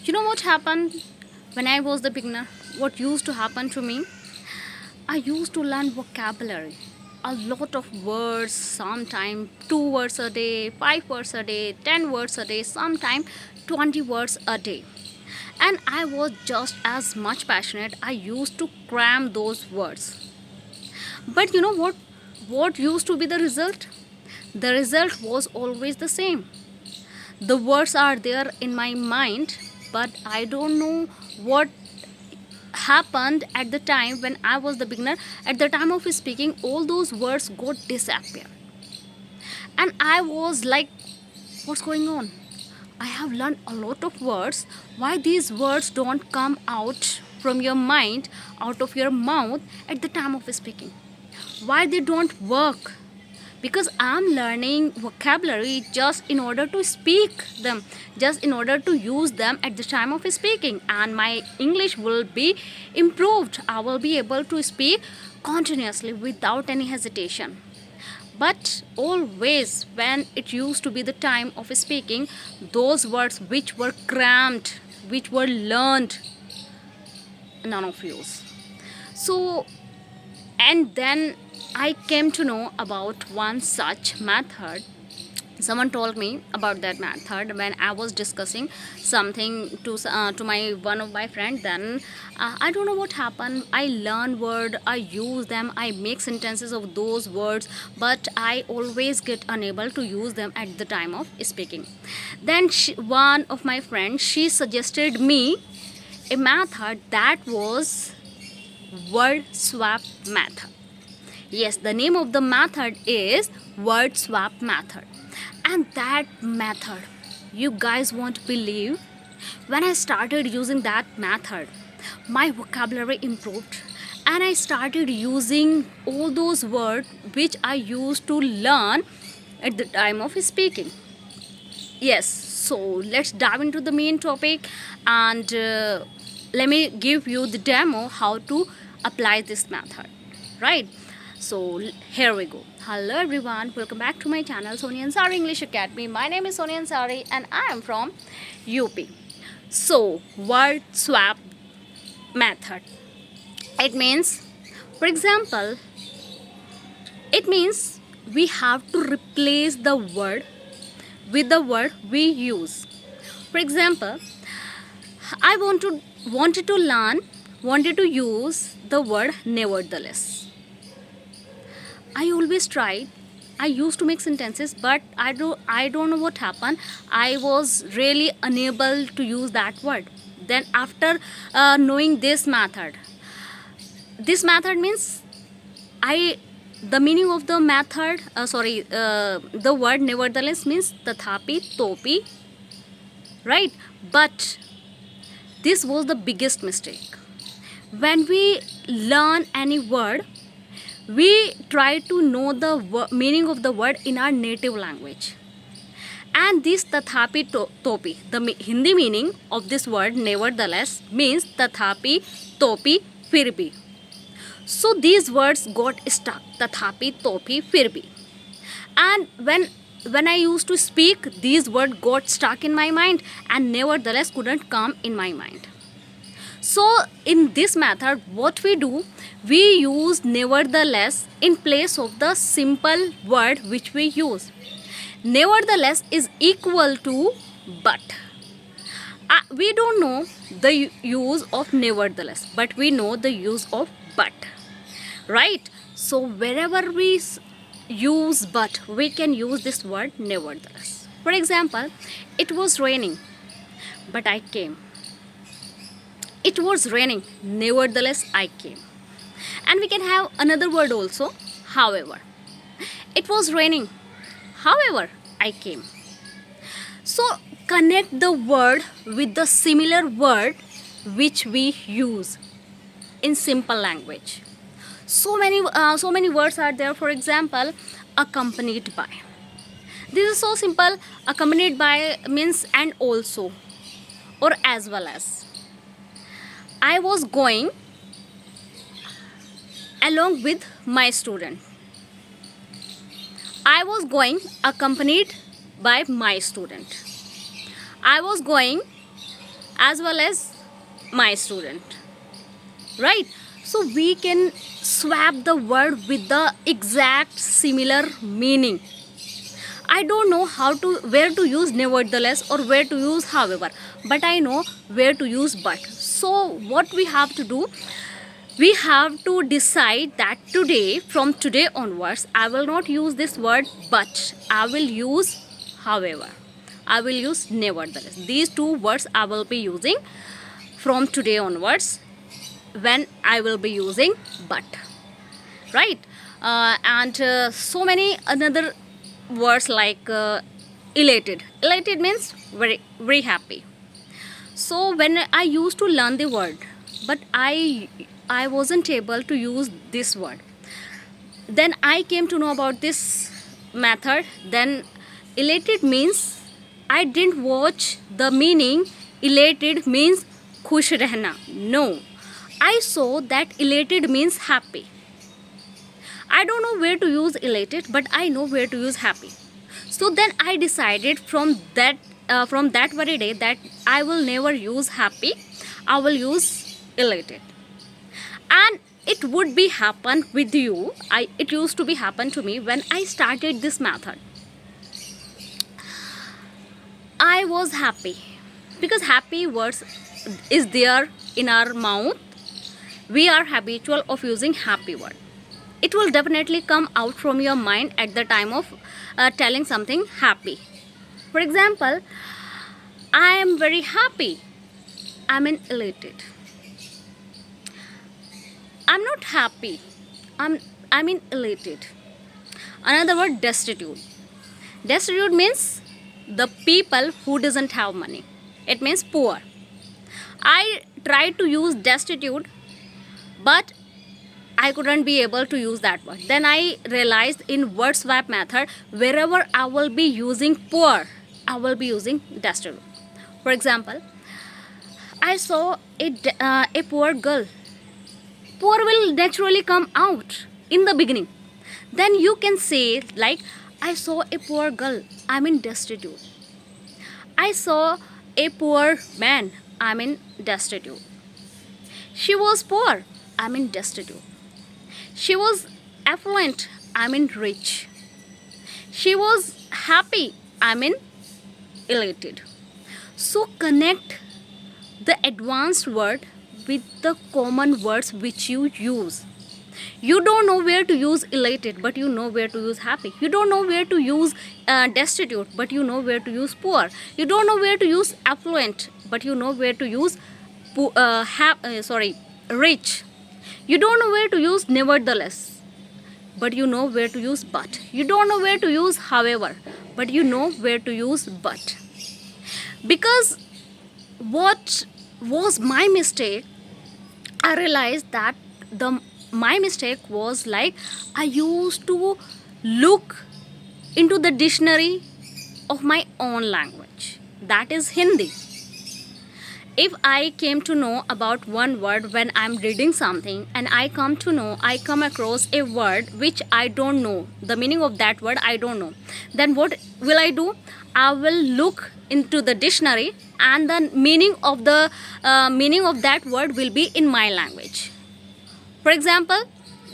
You know what happened when I was the beginner? What used to happen to me? I used to learn vocabulary. A lot of words, sometime 2 words a day, 5 words a day, 10 words a day, sometime 20 words a day. And I was just as much passionate. I used to cram those words. But you know what? What used to be the result? The result was always the same. The words are there in my mind, but I don't know what happened at the time when I was the beginner. At the time of speaking, all those words got disappear, and I was like, what's going on? I have learned a lot of words. Why these words don't come out from your mind, out of your mouth at the time of speaking? Why they don't work? Because I'm learning vocabulary just in order to speak them, just in order to use them at the time of speaking, and my English will be improved. I will be able to speak continuously without any hesitation. But always when it used to be the time of speaking, those words which were crammed, which were learned, none of use. So, and then I came to know about one such method. Someone told me about that method when I was discussing something to my one of my friend. Then I don't know what happened. I learn word, I use them, I make sentences of those words, but I always get unable to use them at the time of speaking. Then one of my friends, she suggested me a method that was word swap method. Yes, the name of the method is word swap method. And that method, you guys won't believe, when I started using that method, my vocabulary improved, and I started using all those words which I used to learn at the time of speaking. Yes, so let's dive into the main topic, and let me give you the demo how to apply this method, right? So here we go. Hello everyone, welcome back to my channel Sonia Ansari English Academy. My name is Sonia Ansari and I am from UP. So word swap method, it means, for example, it means we have to replace the word with the word we use. For example, I wanted to use the word nevertheless. I always tried. I used to make sentences, but I don't know what happened. I was really unable to use that word. Then after knowing this method means, I the meaning of the method, the word nevertheless means tathapi, topi, right? But this was the biggest mistake. When we learn any word, we try to know the meaning of the word in our native language. And this tathapi topi, the Hindi meaning of this word nevertheless means tathapi, topi, fir bhi. So these words got stuck, tathapi, topi, fir bhi. And when I used to speak, these words got stuck in my mind and nevertheless couldn't come in my mind. So in this method, what we do, we use nevertheless in place of the simple word which we use. Nevertheless is equal to but. We don't know the use of nevertheless, but we know the use of but, right? So wherever we use but, we can use this word nevertheless. For example, it was raining, but I came. It was raining, nevertheless I came. And we can have another word also, however. It was raining, however I came. So connect the word with the similar word which we use in simple language. So many words are there. For example, accompanied by. This is so simple. Accompanied by means and also, or as well as. I was going along with my student. I was going accompanied by my student. I was going as well as my student, right? So we can swap the word with the exact similar meaning. I don't know how to where to use nevertheless or where to use however, but I know where to use but. So what we have to do, we have to decide that today, from today onwards, I will not use this word but, I will use however, I will use nevertheless. These two words I will be using from today onwards when I will be using but, right? And so many another words like elated. Elated means very very happy. So when I used to learn the word, but I wasn't able to use this word. Then I came to know about this method. Then elated means, I didn't watch the meaning elated means खुश रहना. No, I saw that elated means happy. I don't know where to use elated, but I know where to use happy. So then I decided from that very day that I will never use happy, I will use elated. And it would be happen with you. It used to be happen to me when I started this method. I was happy because happy words is there in our mouth. We are habitual of using happy word. It will definitely come out from your mind at the time of telling something happy. For example, I am very happy. I'm elated. I'm not happy. I'm elated. Another word, destitute. Destitute means the people who doesn't have money. It means poor. I tried to use destitute, but I couldn't be able to use that word. Then I realized in word swap method, wherever I will be using poor, I will be using destitute. For example, I saw a poor girl. Poor will naturally come out in the beginning. Then you can say like, I saw a poor girl, I'm in destitute. I saw a poor man, I'm in destitute. She was poor, I'm in destitute. She was affluent, I'm in rich. She was happy, I'm in elated. So connect the advanced word with the common words which you use. You don't know where to use elated, but you know where to use happy. You don't know where to use destitute, but you know where to use poor. You don't know where to use affluent, but you know where to use rich. You don't know where to use nevertheless, but you know where to use but. You don't know where to use however, but you know where to use but. Because what was my mistake, I realized that my mistake was like, I used to look into the dictionary of my own language, that is Hindi. If I came to know about one word when I'm reading something, and I come across a word which I don't know, the meaning of that word I don't know, then what will I do? I will look into the dictionary, and the meaning of that word will be in my language. For example,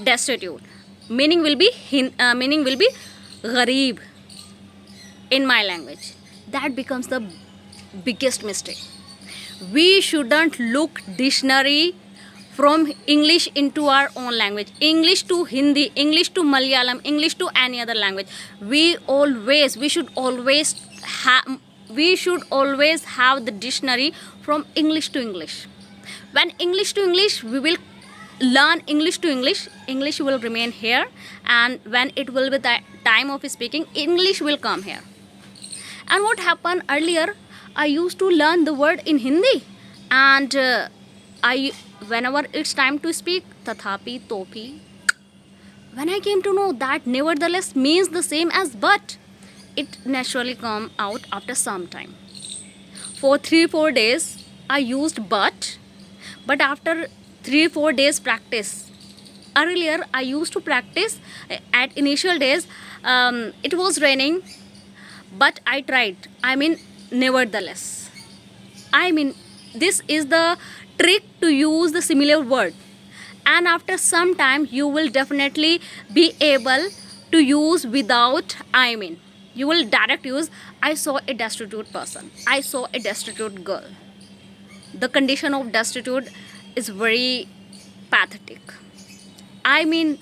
destitute, meaning will be gharib in my language. That becomes the biggest mistake. We shouldn't look dictionary from English into our own language, English to Hindi, English to Malayalam, English to any other language. We should always have the dictionary from English to English. When English to English, we will learn English to English. English will remain here, and when it will be the time of speaking, English will come here. And what happened earlier, I used to learn the word in Hindi, and whenever it's time to speak, tathapi, topi, when I came to know that nevertheless means the same as but, it naturally come out after some time. For 3-4 days I used but after 3-4 days practice, earlier I used to practice at initial days. It was raining, but I tried, nevertheless, this is the trick to use the similar word, and after some time you will definitely be able to use without I mean. You will direct use I saw a destitute person, I saw a destitute girl. The condition of destitute is very pathetic. I mean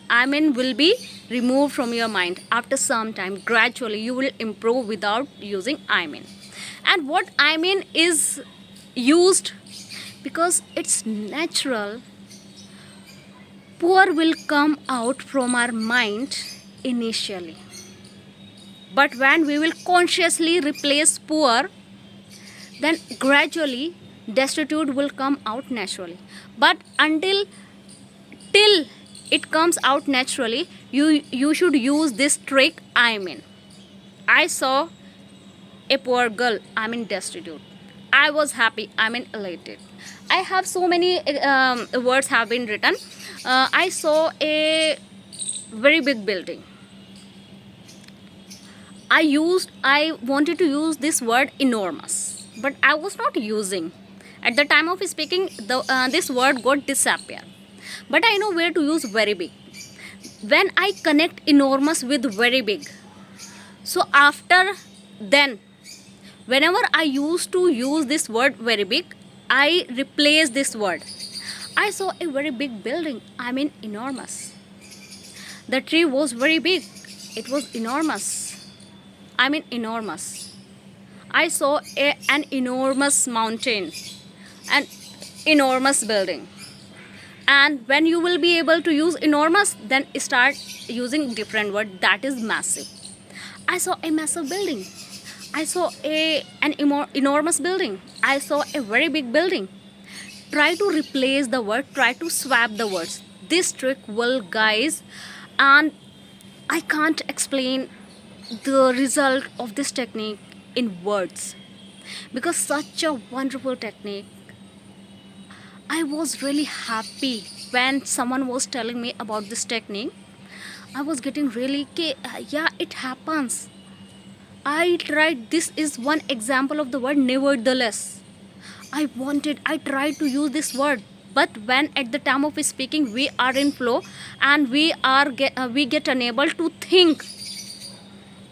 will be removed from your mind after some time. Gradually you will improve without using I mean. And what I mean is used because it's natural. Poor will come out from our mind initially, but when we will consciously replace poor, then gradually destitute will come out naturally. But until till it comes out naturally, you should use this trick. I mean, I saw a poor girl, I mean destitute. I was happy, I mean elated. I have so many words have been written. I saw a very big building. I wanted to use this word enormous, but I was not using. At the time of speaking, this word got disappear. But I know where to use very big. When I connect enormous with very big, so after then, whenever I used to use this word very big, I replace this word. I saw a very big building. I mean enormous. The tree was very big. It was enormous. I mean enormous. I saw an enormous mountain, an enormous building. And when you will be able to use enormous, then start using different word, that is massive. I saw a massive building. I saw an enormous building. I saw a very big building. Try to replace the word, try to swap the words. This trick will, guys, and I can't explain the result of this technique in words, because such a wonderful technique. I was really happy when someone was telling me about this technique. I was getting really, yeah, it happens. I tried, this is one example of the word nevertheless. I tried to use this word, but when at the time of speaking we are in flow and we get unable to think,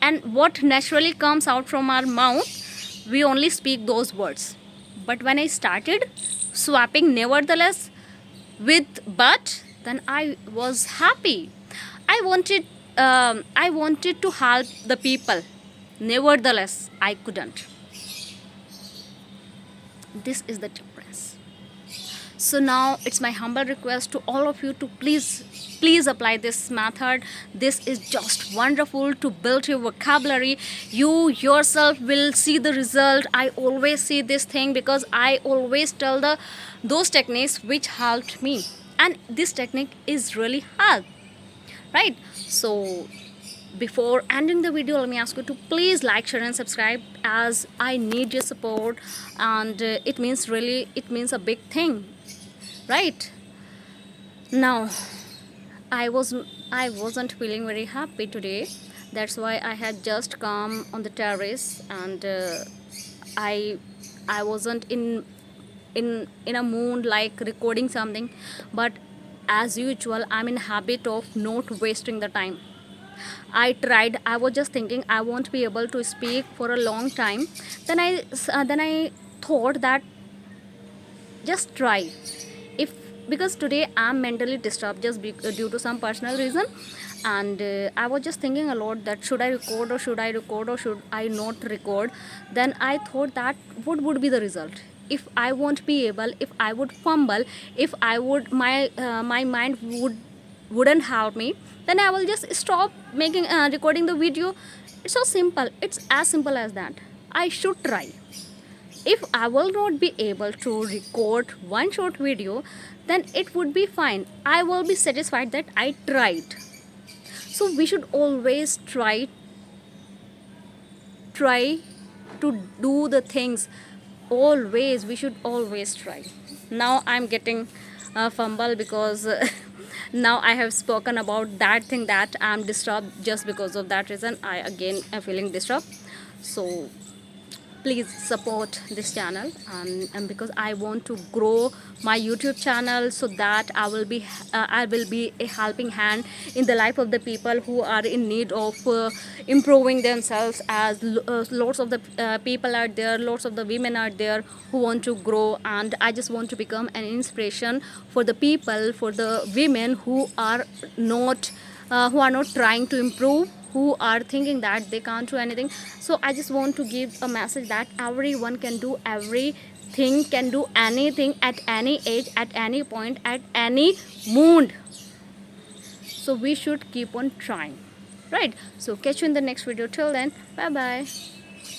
and what naturally comes out from our mouth, we only speak those words. But when I started swapping nevertheless with but, then I was happy. I wanted to help the people. Nevertheless, I couldn't. This is the difference. So now it's my humble request to all of you to please apply this method. This is just wonderful to build your vocabulary. You yourself will see the result. I always see this thing because I always tell those techniques which helped me, and this technique is really help, right? So before ending the video, let me ask you to please like, share and subscribe, as I need your support, and it means a big thing, right? Now I wasn't feeling very happy today. That's why I had just come on the terrace, and I wasn't in a mood like recording something. But as usual, I'm in habit of not wasting the time. I was just thinking I won't be able to speak for a long time. Then I thought that just try. If Because today I'm mentally disturbed just due to some personal reason, and I was just thinking a lot that should I record or should I not record. Then I thought that what would be the result if I won't be able, if I would fumble, if I would my mind wouldn't help me. Then I will just stop making recording the video. It's so simple, it's as simple as that. I should try. If I will not be able to record one short video, then it would be fine. I will be satisfied that I tried. So we should always try to do the things. Always, we should always try. Now I'm getting fumble because now I have spoken about that thing that I'm disturbed. Just because of that reason, I again am feeling disturbed. So please support this channel, and because I want to grow my YouTube channel, so that I will be a helping hand in the life of the people who are in need of improving themselves, as lots of the people are there, lots of the women are there who want to grow, and I just want to become an inspiration for the people, for the women who are not trying to improve, who are thinking that they can't do anything. So I just want to give a message that everyone can do everything, can do anything at any age, at any point, at any mood. So we should keep on trying, right? So catch you in the next video. Till then, bye bye.